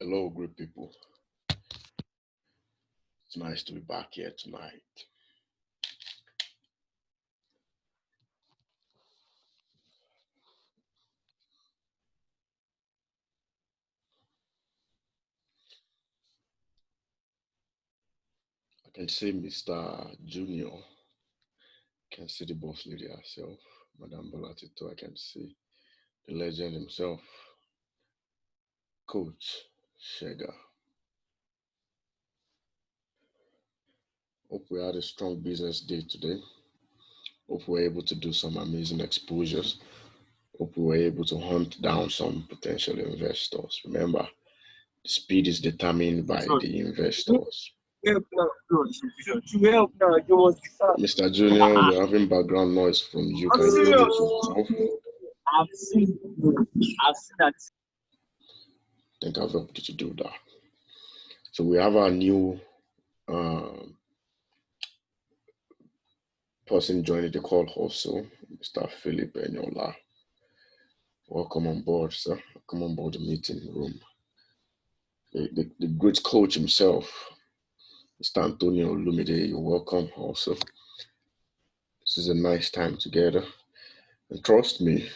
Hello, great people. It's nice to be back here tonight. I can see Mr. Junior. I can see the boss lady herself, Madame Bolatito. I can see the legend himself, Coach Shega. Hope we had a strong business day today. Hope we were able to do some amazing exposures. Hope we were able to hunt down some potential investors. Remember, the speed is determined by the investors. Mr. Junior, we're having background noise from you. Can you able to off? I've seen that. I think I've helped you to do that. So we have our new person joining the call also, Mr. Philip Enyola. Welcome on board, sir. Come on board the meeting room. The great coach himself, Mr. Antonio Lumide, you're welcome also. This is a nice time together. And trust me,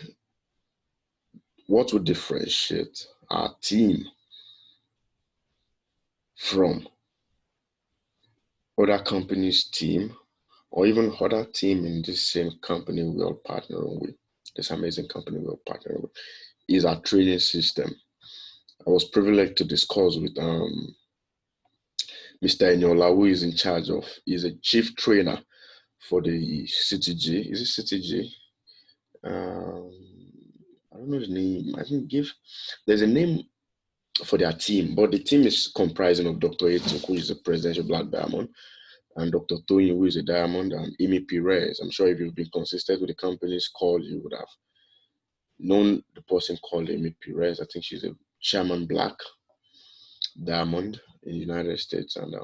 what would differentiate our team from other companies' team or even other team in this same company we are partnering with, this amazing company we are partnering with, is our training system. I was privileged to discuss with Mr. Enyola, who is in charge of, he's a chief trainer for the CTG. Is it CTG? I don't know the name. I didn't give, there's a name for their team, but the team is comprising of Dr. Eto, who is a presidential black diamond, and Dr. Tony, who is a diamond, and Amy Perez. I'm sure if you've been consistent with the company's call, you would have known the person called Amy Perez. I think she's a chairman black diamond in the United States, and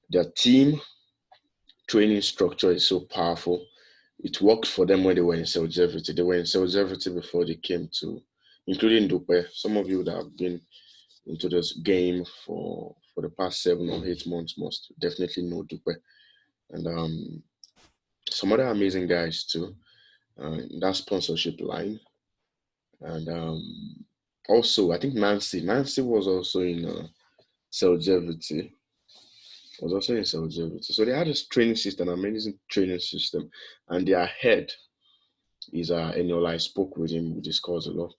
their team training structure is so powerful. It worked for them when they were in Cellgevity. They were in Cellgevity before they came to, including Dupe. Some of you that have been into this game for the past 7 or 8 months must definitely know Dupe. And some other amazing guys too in that sponsorship line. And also, I think Nancy was also in Cellgevity. Was also in Cellgevity. So they had this training system, amazing training system, and their head is Eniola. I spoke with him, we discussed a lot,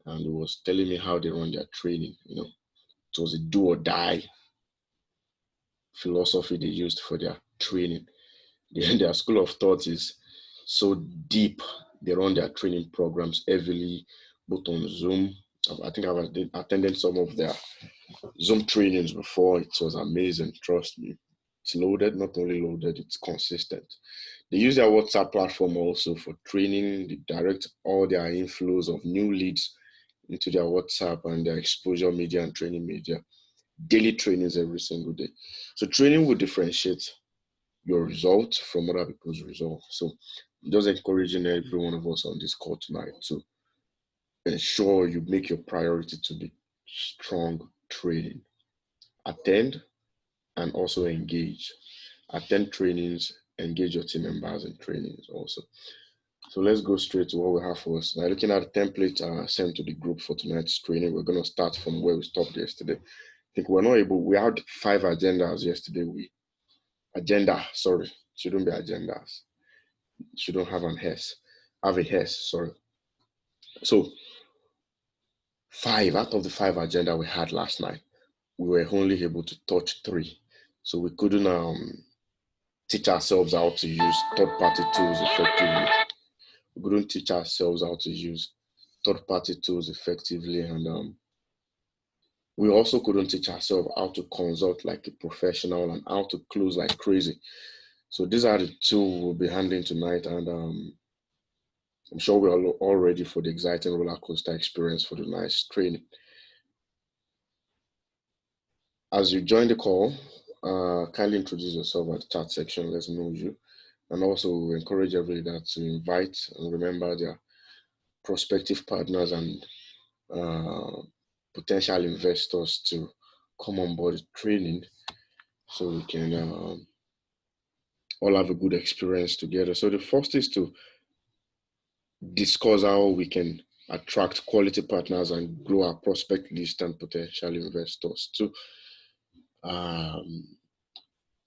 and he was telling me how they run their training. You know, it was a do or die philosophy they used for their training. Their school of thought is so deep. They run their training programs heavily, both on Zoom. I think I've attended some of their Zoom trainings before. It was amazing, trust me. It's loaded, not only loaded, it's consistent. They use their WhatsApp platform also for training. They direct all their inflows of new leads into their WhatsApp and their exposure media and training media. Daily trainings every single day. So training will differentiate your results from other people's results. So just encouraging every one of us on this call tonight to ensure you make your priority to be strong training. Attend and also engage. Attend trainings, engage your team members in trainings also. So let's go straight to what we have for us. Now, looking at the template sent to the group for tonight's training, we're going to start from where we stopped yesterday. I think we had 5 agendas yesterday. Shouldn't be agendas. Shouldn't have an S. Have a S, sorry. So 5 out of the 5 agenda we had last night, we were only able to touch 3. So we couldn't teach ourselves how to use third-party tools effectively. We couldn't teach ourselves how to use third-party tools effectively, and we also couldn't teach ourselves how to consult like a professional and how to close like crazy. So these are the 2 we'll be handling tonight, and I'm sure we're all ready for the exciting roller coaster experience for tonight's training. As you join the call, kindly introduce yourself at the chat section. Let's know you. And also encourage everybody to invite and remember their prospective partners and potential investors to come on board training so we can all have a good experience together. So the first is to discuss how we can attract quality partners and grow our prospect list and potential investors. Two, um,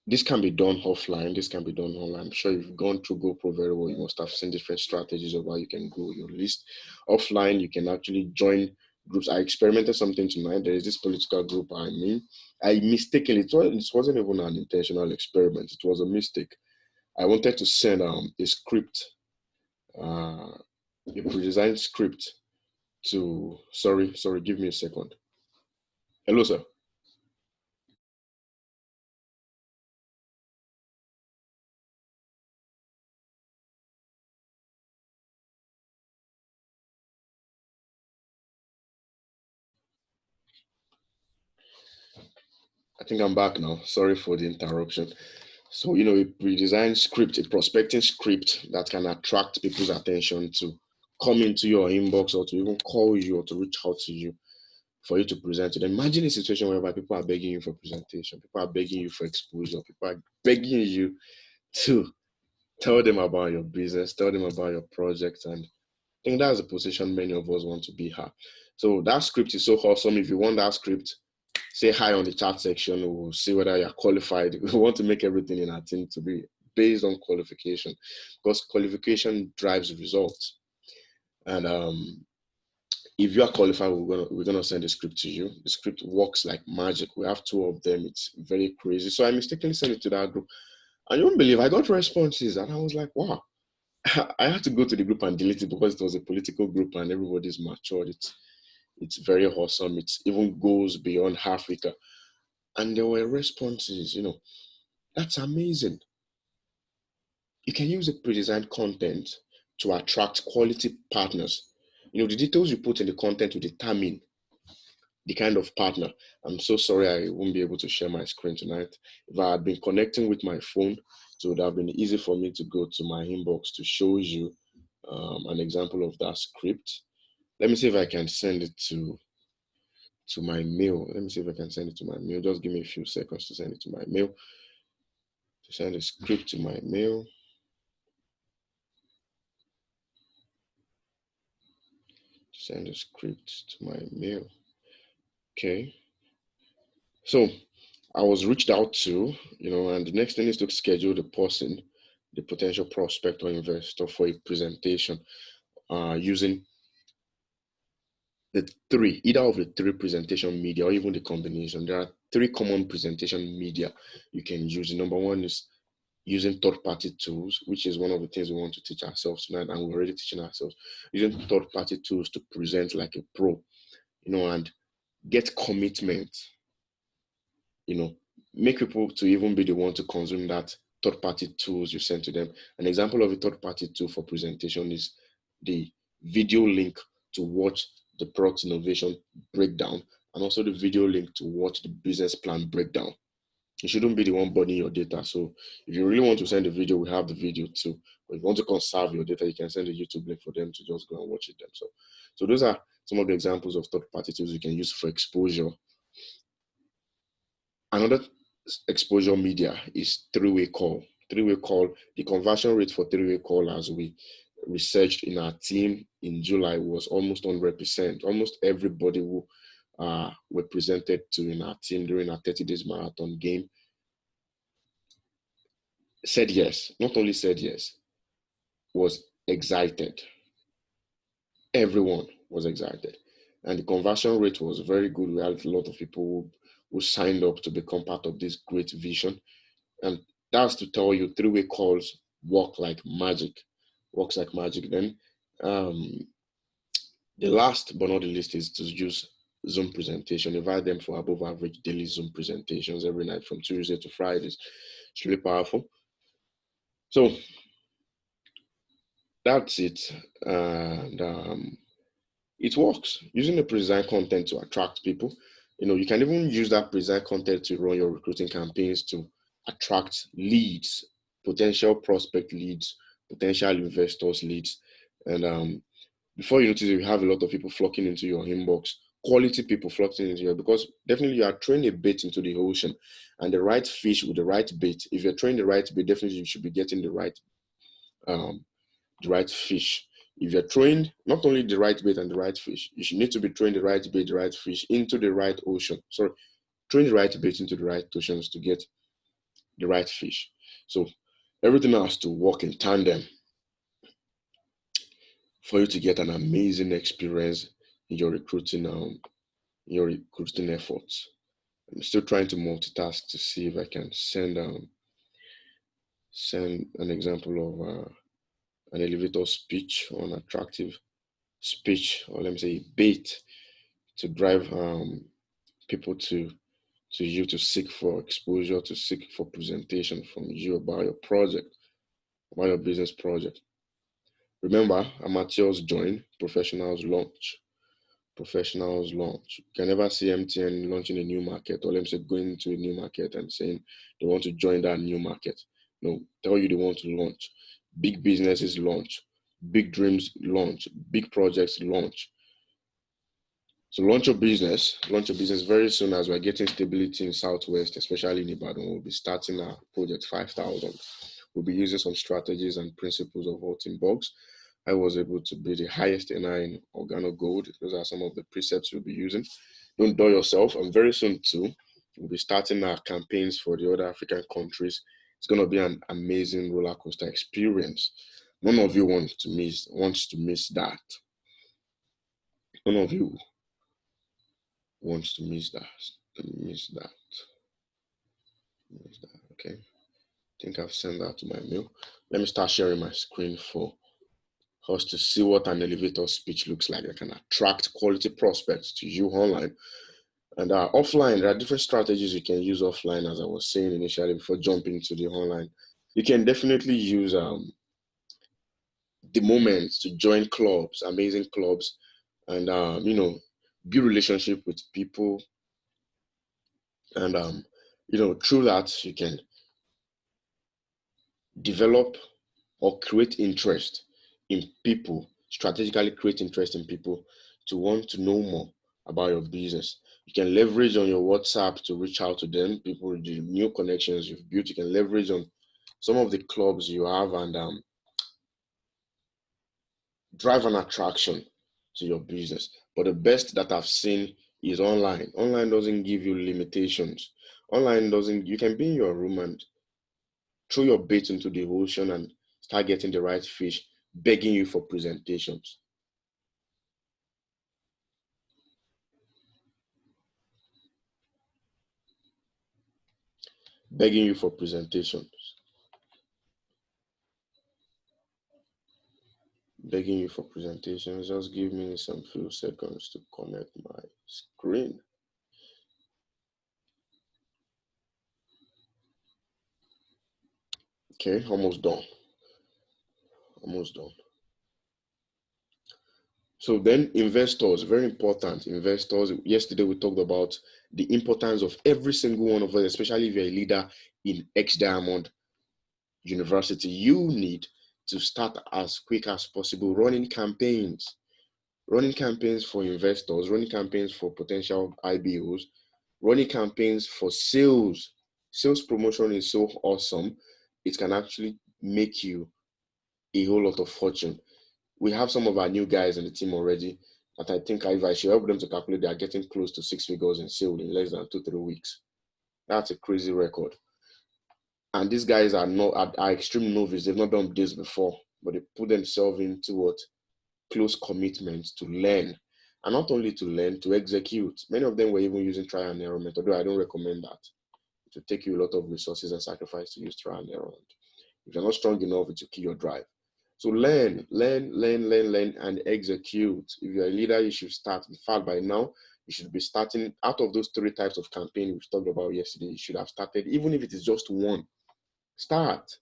this can be done offline, this can be done online. I'm sure you've gone through GoPro very well. You must have seen different strategies of how you can grow your list. Offline, you can actually join groups. I experimented something tonight. There is this political group I mistakenly, it wasn't even an intentional experiment, it was a mistake. I wanted to send a script, a pre-designed script to, sorry, give me a second. Hello, sir. I think I'm back now. Sorry for the interruption. So, a pre-designed script, a prospecting script that can attract people's attention to come into your inbox or to even call you or to reach out to you for you to present to them. Imagine a situation whereby people are begging you for presentation, people are begging you for exposure, people are begging you to tell them about your business, tell them about your project. And I think that's the position many of us want to be at. So that script is so awesome. If you want that script, say hi on the chat section. We'll see whether you're qualified. We want to make everything in our team to be based on qualification, because qualification drives results. And if you are qualified, we're gonna send the script to you. The script works like magic. We have two of them. It's very crazy. So I mistakenly sent it to that group, and you won't believe I got responses, and I was like, wow. I had to go to the group and delete it because it was a political group and everybody's matured. It's very awesome. It even goes beyond Africa. And there were responses, that's amazing. You can use a pre-designed content to attract quality partners. The details you put in the content will determine the kind of partner. I'm so sorry I won't be able to share my screen tonight. If I had been connecting with my phone, it would have been easy for me to go to my inbox to show you an example of that script. Let me see if I can send it to my mail. Let me see if I can send it to my mail. Just give me a few seconds to send it to my mail. To send a script to my mail. Send a script to my mail. Okay. So I was reached out to, and the next thing is to schedule the person, the potential prospect or investor, for a presentation using either of the three presentation media or even the combination. There are three common presentation media you can use. Number one is using third-party tools, which is one of the things we want to teach ourselves tonight, and we're already teaching ourselves. Using third-party tools to present like a pro, and get commitment, make people to even be the one to consume that third-party tools you send to them. An example of a third-party tool for presentation is the video link to watch the product innovation breakdown, and also the video link to watch the business plan breakdown. You shouldn't be the one burning your data. So if you really want to send a video, we have the video too. But if you want to conserve your data, you can send a YouTube link for them to just go and watch it themselves. So those are some of the examples of third-party tools you can use for exposure. Another exposure media is three-way call. Three-way call, the conversion rate for three-way call, as we researched in our team in July, was almost 100%. Almost everybody who were presented to in our team during our 30 days marathon game said yes. Not only said yes, was excited. Everyone was excited. And the conversion rate was very good. We had a lot of people who signed up to become part of this great vision. And that's to tell you, three-way calls work like magic. Works like magic. Then the last but not the least is to use Zoom presentation. Invite them for above average daily Zoom presentations every night from Tuesday to Fridays. It's really powerful. So that's it. And it works. Using the pre-designed content to attract people. You can even use that pre-designed content to run your recruiting campaigns to attract leads, potential prospect leads, potential investors leads. And before you notice, you have a lot of people flocking into your inbox, quality people flocking into here, because definitely you are throwing a bait into the ocean, and the right fish with the right bait. If you're throwing the right bait, definitely you should be getting the right fish. If you're throwing not only the right bait and the right fish, you should need to be throwing the right bait, the right fish into the right ocean. Sorry, throwing the right bait into the right oceans to get the right fish. So everything has to work in tandem for you to get an amazing experience in your recruiting efforts. I'm still trying to multitask to see if I can send an example of an elevator speech or an attractive speech, or let me say bait, to drive people to you, to seek for exposure, to seek for presentation from you about your project, about your business project. Remember, amateurs join, professionals launch. Professionals launch. You can never see MTN launching a new market, or let me say going into a new market and saying they want to join that new market. No, tell you they want to launch. Big businesses launch. Big dreams launch. Big projects launch. So launch your business very soon, as we're getting stability in Southwest, especially in Ibadan. We'll be starting our project 5,000. We'll be using some strategies and principles of voting box. I was able to be the highest NI in Organo Gold. Those are some of the precepts we'll be using. Don't dull yourself. And very soon too, we'll be starting our campaigns for the other African countries. It's going to be an amazing roller coaster experience. None of you wants to miss that. None of you wants to miss that. Miss that. Miss that. Okay. I think I've sent that to my mail. Let me start sharing my screen for us to see what an elevator speech looks like that can attract quality prospects to you online. And offline, there are different strategies you can use offline, as I was saying initially before jumping to the online. You can definitely use the moment to join clubs, amazing clubs, and build relationship with people. And through that you can develop or create interest in people, strategically create interest in people to want to know more about your business. You can leverage on your WhatsApp to reach out to them, people, the new connections you've built. You can leverage on some of the clubs you have and drive an attraction to your business. But the best that I've seen is online. Online doesn't give you limitations. Online doesn't, you can be in your room and throw your bait into the ocean and start getting the right fish begging you for presentations. Begging you for presentations. Begging you for presentations. Just give me some few seconds to connect my screen. Okay, almost done. Almost done. So then investors, very important. Investors, yesterday we talked about the importance of every single one of us, especially if you're a leader in X Diamond University. You need to start as quick as possible running campaigns for investors, running campaigns for potential IBOs, running campaigns for sales. Sales promotion is so awesome. It can actually make you a whole lot of fortune. We have some of our new guys in the team already that I think if I should help them to calculate, they are getting close to 6 figures in sales in less than 2-3 weeks. That's a crazy record. And these guys are extreme novice. They've not done this before, but they put themselves into what? Close commitment to learn. And not only to learn, to execute. Many of them were even using trial and error method, though I don't recommend that. It will take you a lot of resources and sacrifice to use trial and error. If you're not strong enough, it will kill your drive. So learn, and execute. If you're a leader, you should start. In fact, by now, you should be starting out of those 3 types of campaign we talked about yesterday. You should have started, even if it is just one. Start.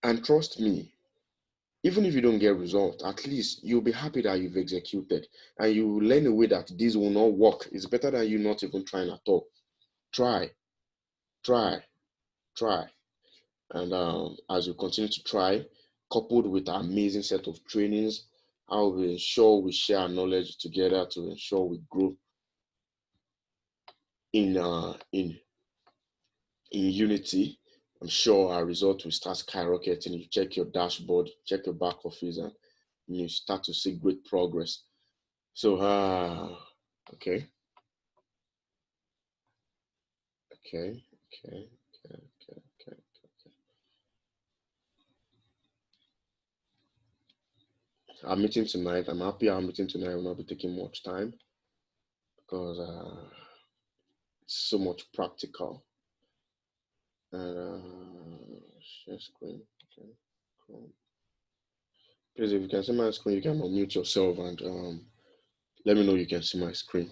And trust me, even if you don't get results, at least you'll be happy that you've executed and you will learn a way that this will not work. It's better than you not even trying at all. Try. And as you continue to try, coupled with an amazing set of trainings how we ensure we share our knowledge together to ensure we grow in unity. I'm sure our result will start skyrocketing. You check your dashboard, check your back office, and you start to see great progress. So, okay. Our meeting tonight, I'm happy our meeting tonight will not be taking much time because it's so much practical. And share screen. Okay. Cool. Please, if you can see my screen, you can unmute yourself and let me know you can see my screen.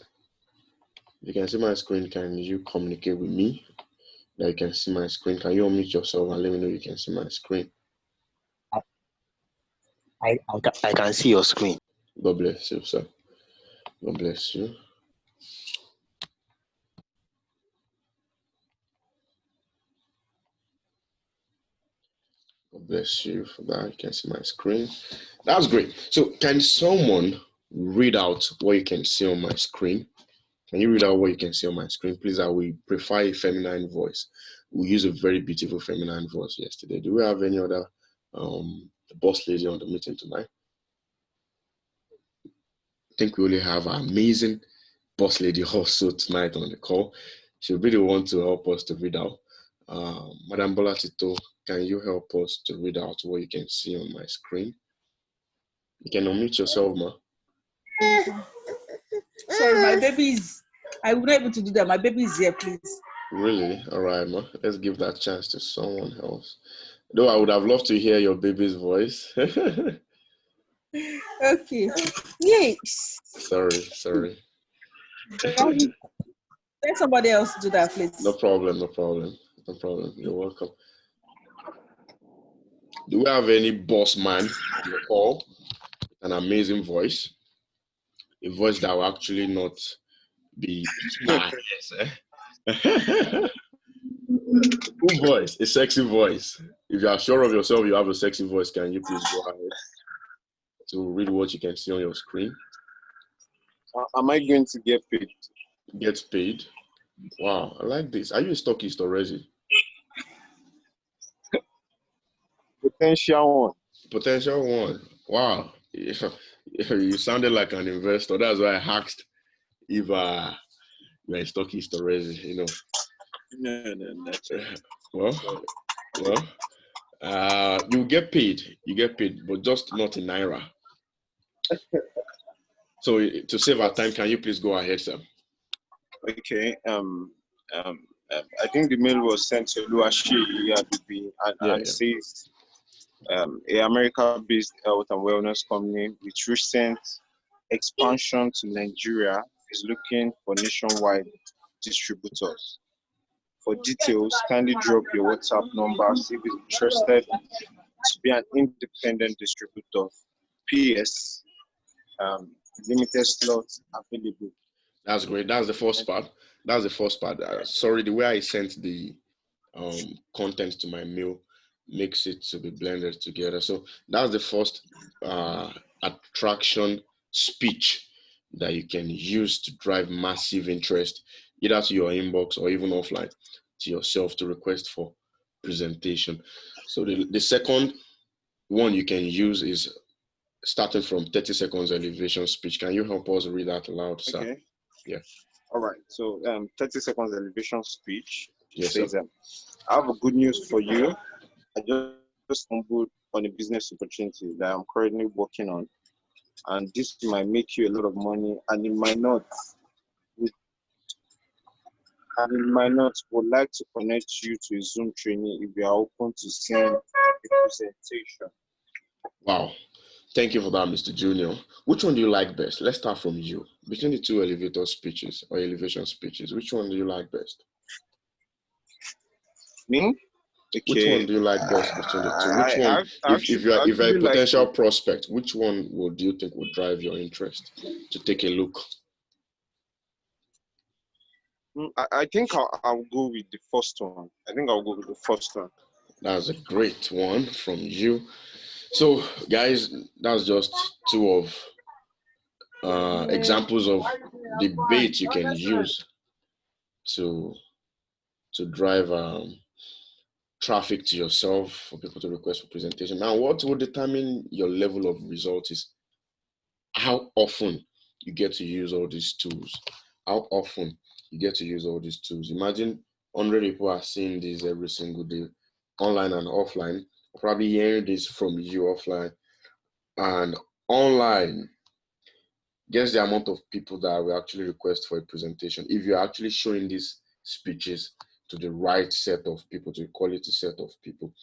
If you can see my screen, can you communicate with me that you can see my screen? Can you unmute yourself and let me know you can see my screen? I can see your screen. God bless you, sir. God bless you. God bless you for that. You can see my screen. That's great. So can someone read out what you can see on my screen? Can you read out what you can see on my screen? Please, I will prefer a feminine voice. We use a very beautiful feminine voice yesterday. Do we have any other boss lady on the meeting tonight? I think we only have our amazing boss lady also tonight on the call. She'll be the one to help us to read out. Madam Bolatito, can you help us to read out what you can see on my screen? You can unmute yourself, ma. Sorry, my baby is. I will not able to do that. My baby is here, please. Really? All right, ma. Let's give that chance to someone else. Though I would have loved to hear your baby's voice. Okay. Yes. Sorry. Let somebody else do that, please. No problem. You're welcome. Do we have any boss man on the call? An amazing voice. A voice that will actually not be Good voice, a sexy voice. If you are sure of yourself, you have a sexy voice. Can you please go ahead to read what you can see on your screen? Am I going to get paid? Get paid? Wow, I like this. Are you a stockist already? Potential one. Potential one. Wow. You sounded like an investor. That's why I asked if you're a stockist already, you know. No. Well, you get paid. You get paid, but just not in Naira. So to save our time, can you please go ahead, sir? Okay. I think the mail was sent to Luashi and says a America-based health and wellness company with recent expansion to Nigeria is looking for nationwide distributors. For details, kindly drop your WhatsApp number if you're interested to be an independent distributor. PS, limited slots available. That's great. That's the first part. Sorry, the way I sent the content to my mail makes it to be blended together. So that's the first attraction speech that you can use to drive massive interest, either to your inbox or even offline to yourself to request for presentation. So the second one you can use is starting from 30 seconds elevation speech. Can you help us read that aloud, sir? Okay. Yeah. All right. So 30 seconds elevation speech. Yes, says, sir. I have a good news for you. I just stumbled on a business opportunity that I'm currently working on, and this might make you a lot of money, and it might not. Would like to connect you to a Zoom training if you are open to seeing a presentation. Wow. Thank you for that, Mr. Junior. Which one do you like best? Let's start from you. Between the two elevator speeches or elevation speeches, which one do you like best? Me? Okay. Which one do you like best between the two? Which one, if you're a potential prospect, which one do you think would drive your interest to take a look? I think I'll go with the first one. That's a great one from you. So, guys, that's just two of examples of the bait you can use to drive traffic to yourself for people to request for presentation. Now, what will determine your level of result is how often you get to use all these tools. How often you get to use all these tools. Imagine 100 people are seeing this every single day, online and offline, probably hearing this from you offline and online. Guess the amount of people that will actually request for a presentation if you're actually showing these speeches to the right set of people, to a quality set of people.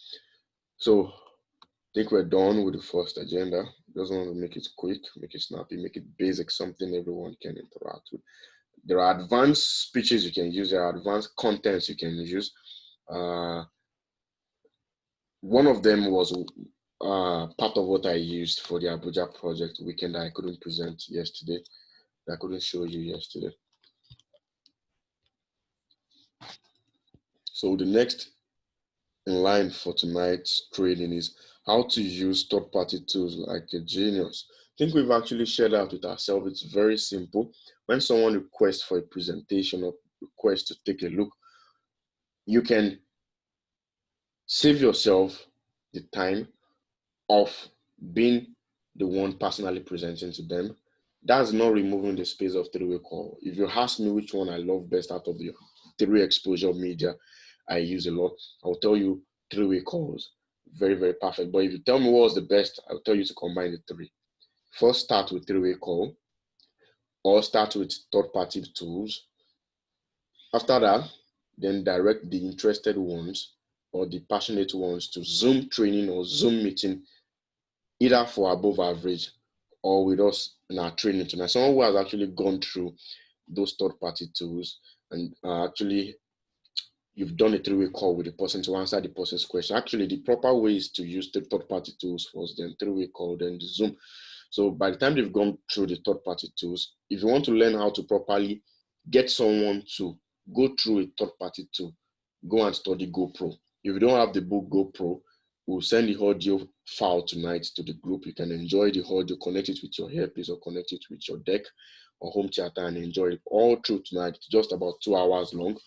So I think we're done with the first agenda. Just want to make it quick, make it snappy, make it basic, something everyone can interact with. There are advanced speeches you can use, there are advanced contents you can use. One of them was part of what I used for the Abuja project weekend that I couldn't present yesterday, that I couldn't show you yesterday. So the next in line for tonight's training is how to use third-party tools like a genius. I think we've actually shared out with ourselves. It's very simple. When someone requests for a presentation or requests to take a look, you can save yourself the time of being the one personally presenting to them. That's not removing the space of three-way call. If you ask me which one I love best out of the three exposure media I use a lot, I'll tell you three-way calls. Very, very perfect. But if you tell me what was the best, I'll tell you to combine the three. First, start with three-way call or start with third-party tools. After that, then direct the interested ones or the passionate ones to Zoom training or Zoom meeting, either for above average or with us in our training tonight. Someone who has actually gone through those third-party tools and actually you've done a three-way call with the person to answer the person's question. Actually, the proper way is to use the third-party tools first, then three-way call, then the Zoom. So by the time they've gone through the third-party tools, if you want to learn how to properly get someone to go through a third-party tool, go and study GoPro. If you don't have the book GoPro, we'll send the audio file tonight to the group. You can enjoy the audio, connect it with your earpiece or connect it with your deck or home theater and enjoy it all through tonight. It's just about 2 hours long.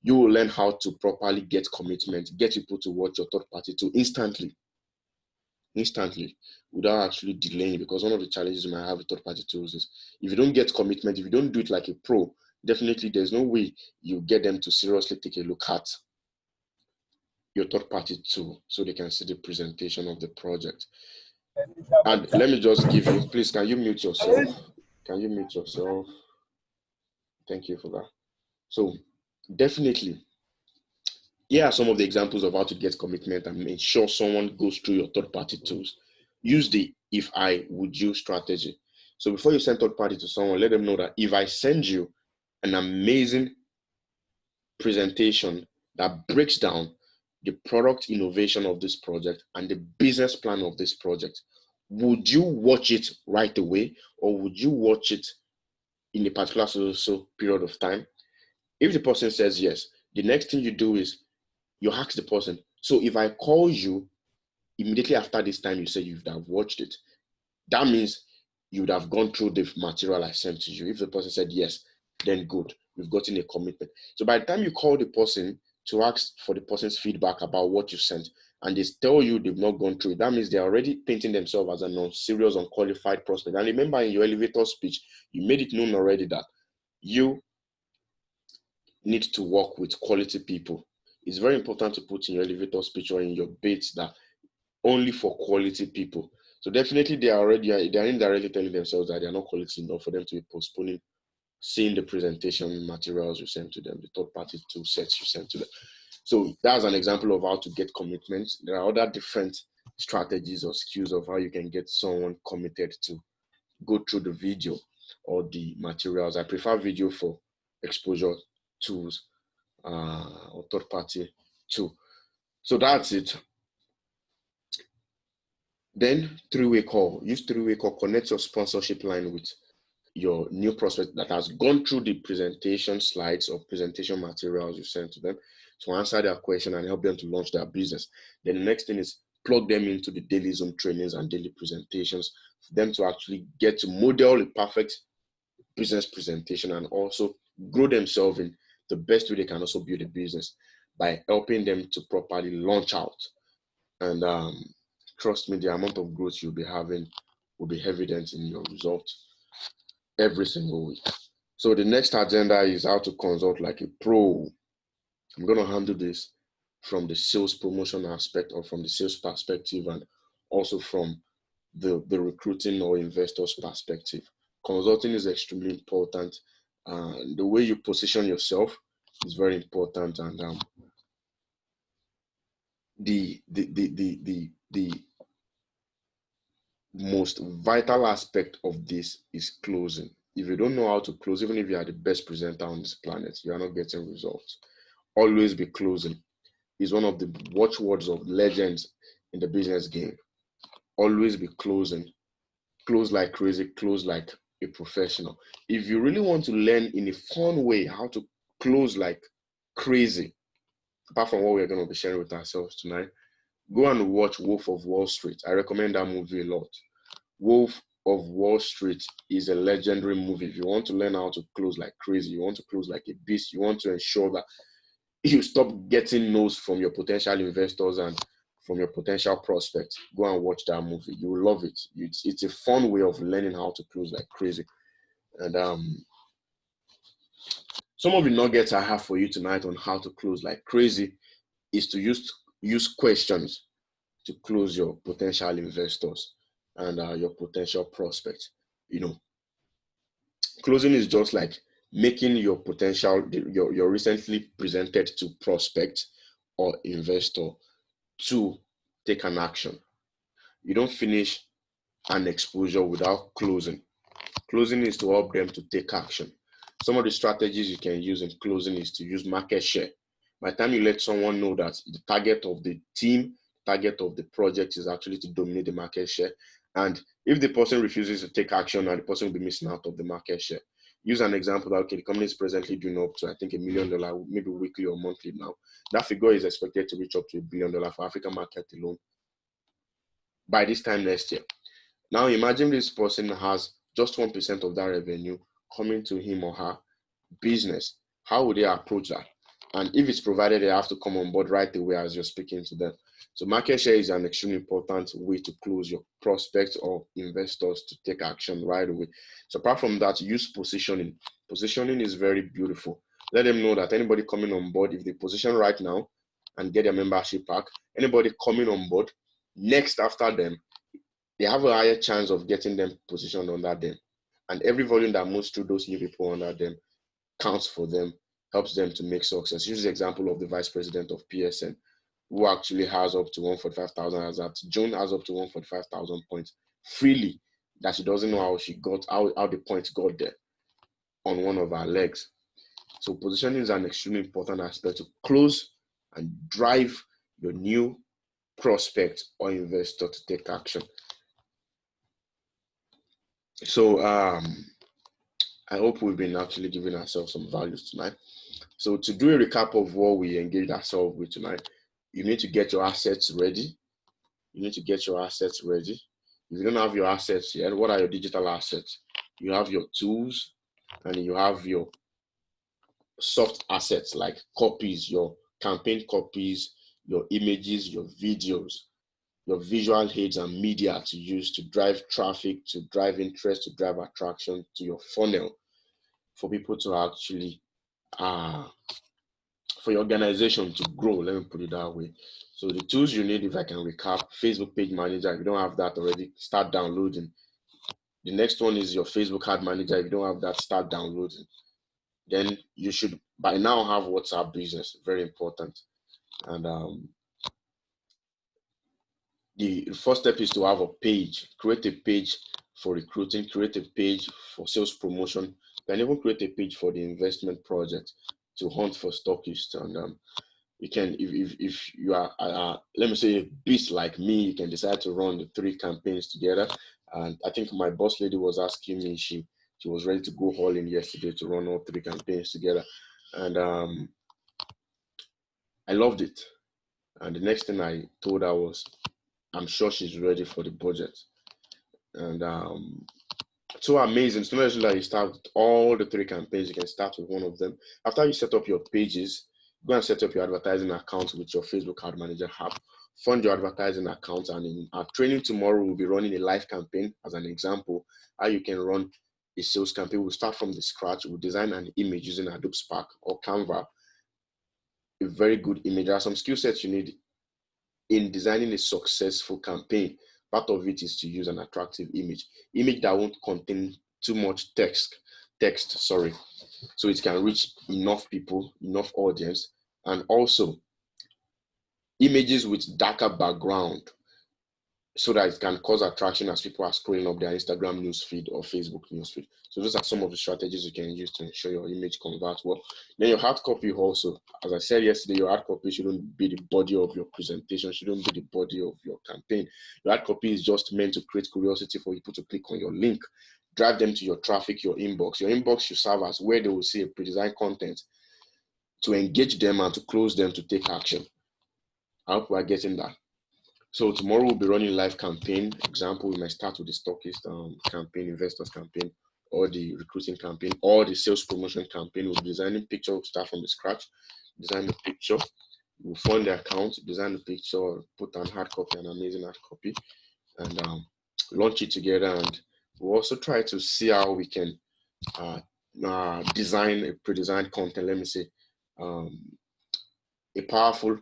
You will learn how to properly get commitment, get people to watch your third party tool instantly, without actually delaying, because one of the challenges you might have with third party tools is if you don't get commitment, if you don't do it like a pro, definitely there's no way you get them to seriously take a look at your third party tool so they can see the presentation of the project. And let me just give you, please, can you mute yourself? Can you mute yourself? Thank you for that. So definitely, here are some of the examples of how to get commitment and ensure someone goes through your third-party tools. Use the if I would you strategy. So before you send third party to someone, let them know that if I send you an amazing presentation that breaks down the product innovation of this project and the business plan of this project, would you watch it right away or would you watch it in a particular so period of time? If the person says yes, the next thing you do is you ask the person, so if I call you immediately after this time, you say you would have watched it. That means you would have gone through the material I sent to you. If the person said yes, then good, you've gotten a commitment. So by the time you call the person to ask for the person's feedback about what you sent, and they tell you they've not gone through it, that means they're already painting themselves as a non-serious, unqualified prospect. And remember, in your elevator speech, you made it known already that you need to work with quality people. It's very important to put in your elevator speech or in your baits that only for quality people. So definitely they are indirectly telling themselves that they are not quality enough for them to be postponing seeing the presentation materials you sent to them, the third party tool sets you sent to them. So that's an example of how to get commitment. There are other different strategies or skills of how you can get someone committed to go through the video or the materials. I prefer video for exposure tools or third party tool. So that's it. Then three-way call. Use three-way call. Connect your sponsorship line with your new prospect that has gone through the presentation slides or presentation materials you sent to them to answer their question and help them to launch their business. Then the next thing is plug them into the daily Zoom trainings and daily presentations for them to actually get to model a perfect business presentation and also grow themselves in the best way they can also build a business by helping them to properly launch out. And trust me, the amount of growth you'll be having will be evident in your results every single week. So the next agenda is how to consult like a pro. I'm going to handle this from the sales promotion aspect or from the sales perspective and also from the recruiting or investors perspective. Consulting is extremely important. The way you position yourself is very important, and the most vital aspect of this is closing. If you don't know how to close, even if you are the best presenter on this planet, you are not getting results. Always be closing is one of the watchwords of legends in the business game. Always be closing. Close like crazy, close like a professional. If you really want to learn in a fun way how to close like crazy, apart from what we're going to be sharing with ourselves tonight, go and watch Wolf of Wall Street. I recommend that movie a lot. Wolf of Wall Street is a legendary movie. If you want to learn how to close like crazy, you want to close like a beast, you want to ensure that you stop getting no's from your potential investors and from your potential prospects, go and watch that movie. You will love it. It's a fun way of learning how to close like crazy. And some of the nuggets I have for you tonight on how to close like crazy is to use questions to close your potential investors and your potential prospects. You know, closing is just like making your potential, your recently presented to prospect or investor to take an action. You don't finish an exposure without closing. Closing is to help them to take action. Some of the strategies you can use in closing is to use market share. By the time you let someone know that the target of the team, target of the project is actually to dominate the market share, and if the person refuses to take action, and the person will be missing out of the market share. Use an example that, okay, the company is presently doing up to, I think, $1 million, maybe weekly or monthly now. That figure is expected to reach up to $1 billion for African market alone by this time next year. Now imagine this person has just 1% of that revenue coming to him or her business. How would they approach that? And if it's provided, they have to come on board right away as you're speaking to them. So market share is an extremely important way to close your prospects or investors to take action right away. So apart from that, use positioning. Positioning is very beautiful. Let them know that anybody coming on board, if they position right now and get their membership pack, anybody coming on board next after them, they have a higher chance of getting them positioned under them. And every volume that moves through those new people under them counts for them, helps them to make success. Use the example of the vice president of PSN, who actually has up to 145,000 as at June, has up to 145,000 points freely, that she doesn't know how she got, how the points got there on one of her legs. So positioning is an extremely important aspect to close and drive your new prospect or investor to take action. So I hope we've been actually giving ourselves some values tonight. So to do a recap of what we engaged ourselves with tonight, you need to get your assets ready. You need to get your assets ready. If you don't have your assets yet, what are your digital assets? You have your tools and you have your soft assets like copies, your campaign copies, your images, your videos, your visual aids and media to use to drive traffic, to drive interest, to drive attraction to your funnel for people to actually, for your organization to grow, let me put it that way. So the tools you need, if I can recap, Facebook page manager. If you don't have that already, start downloading. The next one is your Facebook ad manager. If you don't have that, start downloading. Then you should by now have WhatsApp business, very important. And the first step is to have a page. Create a page for recruiting, create a page for sales promotion. You can even create a page for the investment project to hunt for stockists. And you can, if you are, let me say, a beast like me, you can decide to run the 3 campaigns together. And I think my boss lady was asking me, she was ready to go all in yesterday to run all 3 campaigns together. And I loved it. And the next thing I told her was, I'm sure she's ready for the budget. And so amazing. So not like you start with all the 3 campaigns, you can start with one of them. After you set up your pages, go and set up your advertising account with your Facebook Ad Manager app. Fund your advertising account, and in our training tomorrow, we'll be running a live campaign as an example, how you can run a sales campaign. We'll start from the scratch. We'll design an image using Adobe Spark or Canva, a very good image. There are some skill sets you need in designing a successful campaign. Part of it is to use an attractive image that won't contain too much text, sorry, so it can reach enough people, enough audience, and also images with darker background so that it can cause attraction as people are scrolling up their Instagram newsfeed or Facebook newsfeed. So those are some of the strategies you can use to ensure your image converts well. Then your hard copy also, as I said yesterday, your hard copy shouldn't be the body of your presentation, shouldn't be the body of your campaign. Your hard copy is just meant to create curiosity for people to click on your link, drive them to your traffic, your inbox. Your inbox should serve as where they will see a pre-designed content to engage them and to close them to take action. I hope we are getting that. So tomorrow we'll be running live campaign. Example, we might start with the stockist campaign, investors campaign, or the recruiting campaign, or the sales promotion campaign. We'll be designing picture, we'll start from the scratch, design the picture, we'll fund the account, design the picture, put an hard copy, an amazing hard copy, and launch it together. And we'll also try to see how we can design a pre-designed content, let me say, a powerful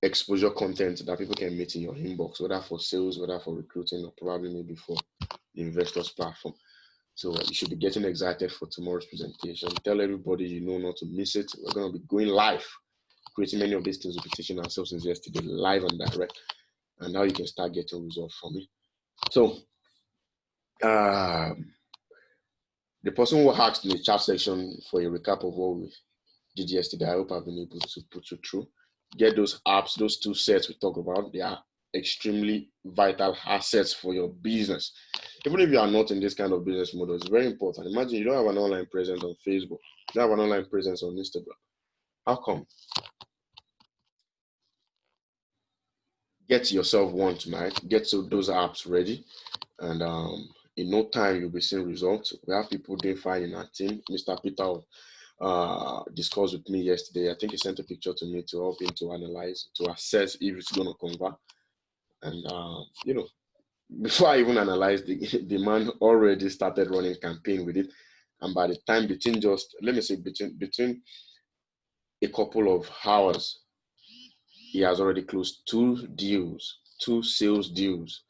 exposure content that people can meet in your inbox, whether for sales, whether for recruiting, or probably maybe for the investors platform. So you should be getting excited for tomorrow's presentation. Tell everybody you know not to miss it. We're going to be going live, creating many of these things we've been teaching ourselves since yesterday, live and direct, and now you can start getting results from it. So the person who asked in the chat section for a recap of what we did yesterday, I hope I've been able to put you through. Get those apps, those 2 sets we talk about. They are extremely vital assets for your business. Even if you are not in this kind of business model, it's very important. Imagine you don't have an online presence on Facebook, you don't have an online presence on Instagram. How come? Get yourself one tonight. Get those apps ready, and in no time you'll be seeing results. We have people doing fine in our team. Mr. Peter discussed with me yesterday. I think he sent a picture to me to help him to analyze, to assess if it's going to convert. And you know, before I even analyzed, the man already started running campaign with it. And by the time between a couple of hours, he has already closed 2 deals, 2 sales deals.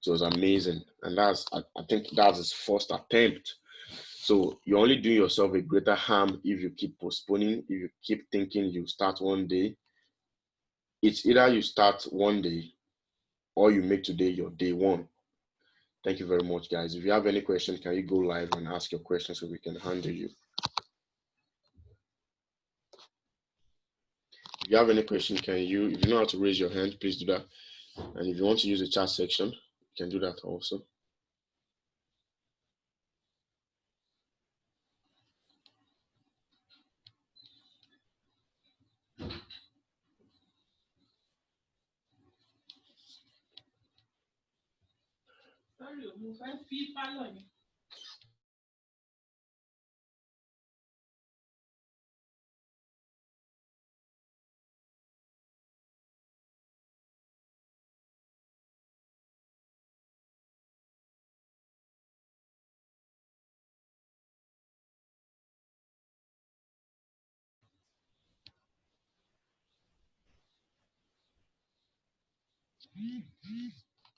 So it was amazing. And I think that's his first attempt. So you're only doing yourself a greater harm if you keep postponing, if you keep thinking you start one day. It's either you start one day or you make today your day one. Thank you very much, guys. If you have any questions, can you go live and ask your questions so we can handle you? If you have any question, if you know how to raise your hand, please do that. And if you want to use the chat section, you can do that also.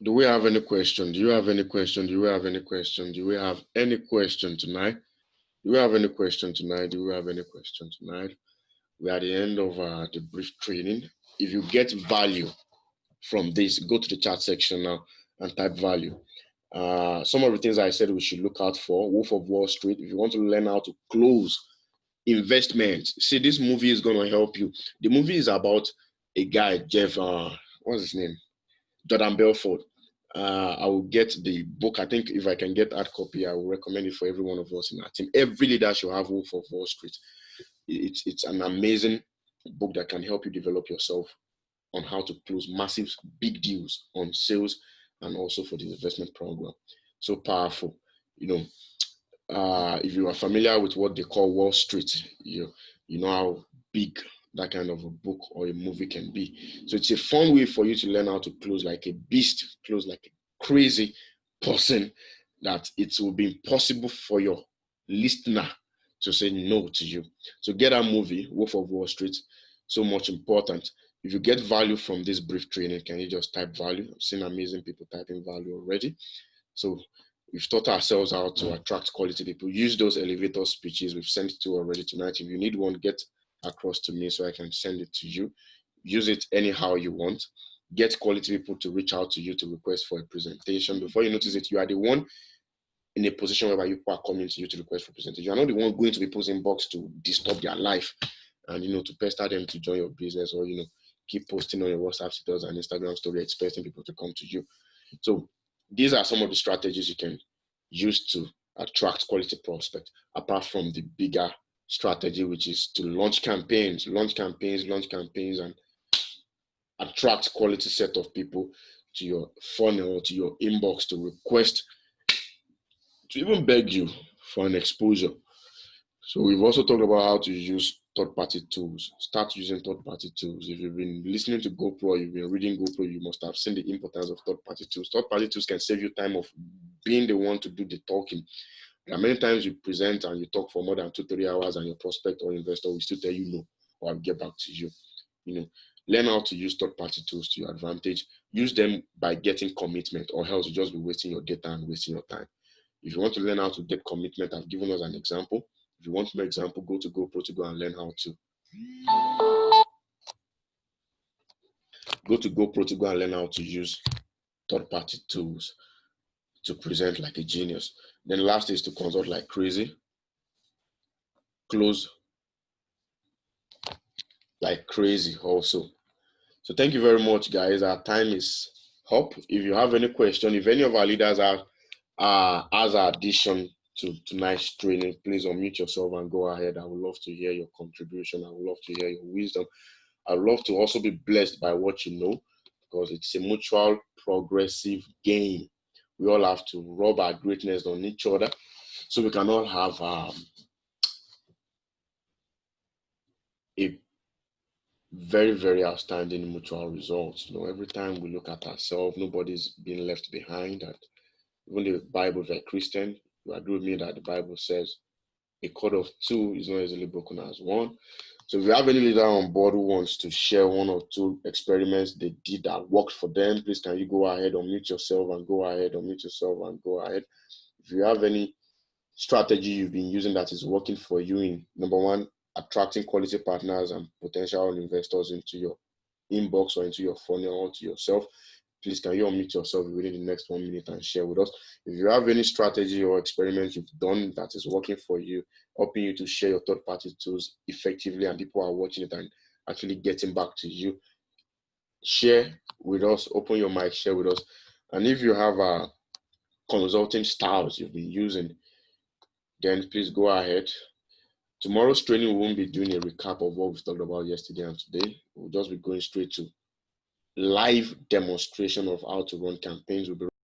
Do we have any question? Do you have any question? Do we have any question? Do we have any question tonight? Do we have any question tonight? Do we have any question tonight? We're at the end of the brief training. If you get value from this, go to the chat section now and type value. Some of the things I said we should look out for: Wolf of Wall Street. If you want to learn how to close investments, see, this movie is going to help you. The movie is about a guy, Jeff, what's his name? Jordan Belfort. I will get the book. I think if I can get hard copy, I will recommend it for every one of us in our team. Every leader should have Wolf of Wall Street. It's an amazing book that can help you develop yourself on how to close massive, big deals on sales and also for the investment program. So powerful. If you are familiar with what they call Wall Street, you know how big that kind of a book or a movie can be. So it's a fun way for you to learn how to close like a beast, close like a crazy person, that it will be impossible for your listener to say no to you. So get that movie, Wolf of Wall Street, so much important. If you get value from this brief training, can you just type value? I've seen amazing people typing value already. So we've taught ourselves how to attract quality people. Use those elevator speeches we've sent to already tonight. If you need one, get across to me so I can send it to you. Use it anyhow you want. Get quality people to reach out to you to request for a presentation. Before you notice it, you are the one in a position where people are coming to you to request for presentation. You are not the one going to people's inbox to disturb their life and to pester them to join your business, or keep posting on your WhatsApp status and Instagram story expecting people to come to you. So these are some of the strategies you can use to attract quality prospects, apart from the bigger strategy, which is to launch campaigns, and attract quality set of people to your funnel, to your inbox, to request, to even beg you for an exposure. So we've also talked about how to use third-party tools. Start using third-party tools. If you've been listening to GoPro, you've been reading GoPro, you must have seen the importance of third-party tools. Third-party tools can save you time of being the one to do the talking. There are many times you present and you talk for more than 2-3 hours, and your prospect or investor will still tell you no, or I'll get back to you. Learn how to use third-party tools to your advantage. Use them by getting commitment, or else you'll just be wasting your data and wasting your time. If you want to learn how to get commitment, I've given us an example. If you want more example, go to GoPro to go and learn how to. Go to GoPro to go and learn how to use third-party tools to present like a genius. Then last is to consult like crazy. Close like crazy also. So thank you very much, guys. Our time is up. If you have any question, if any of our leaders are as an addition to tonight's training, please unmute yourself and go ahead. I would love to hear your contribution. I would love to hear your wisdom. I would love to also be blessed by what you know, because it's a mutual progressive game. We all have to rub our greatness on each other so we can all have a very, very outstanding mutual results. Every time we look at ourselves, nobody's being left behind. And even the Bible, if you're a Christian, you agree with me that the Bible says a cord of two is not easily broken as one. So if you have any leader on board who wants to share 1 or 2 experiments they did that worked for them, please can you go ahead, unmute yourself and go ahead, unmute yourself and go ahead. If you have any strategy you've been using that is working for you in, number one, attracting quality partners and potential investors into your inbox or into your funnel or to yourself, please can you unmute yourself within the next 1 minute and share with us. If you have any strategy or experiment you've done that is working for you, helping you to share your third-party tools effectively, and people are watching it and actually getting back to you, share with us. Open your mic, share with us. And if you have consulting styles you've been using, then please go ahead. Tomorrow's training, we won't be doing a recap of what we've talked about yesterday and today. We'll just be going straight to live demonstration of how to run campaigns. We'll be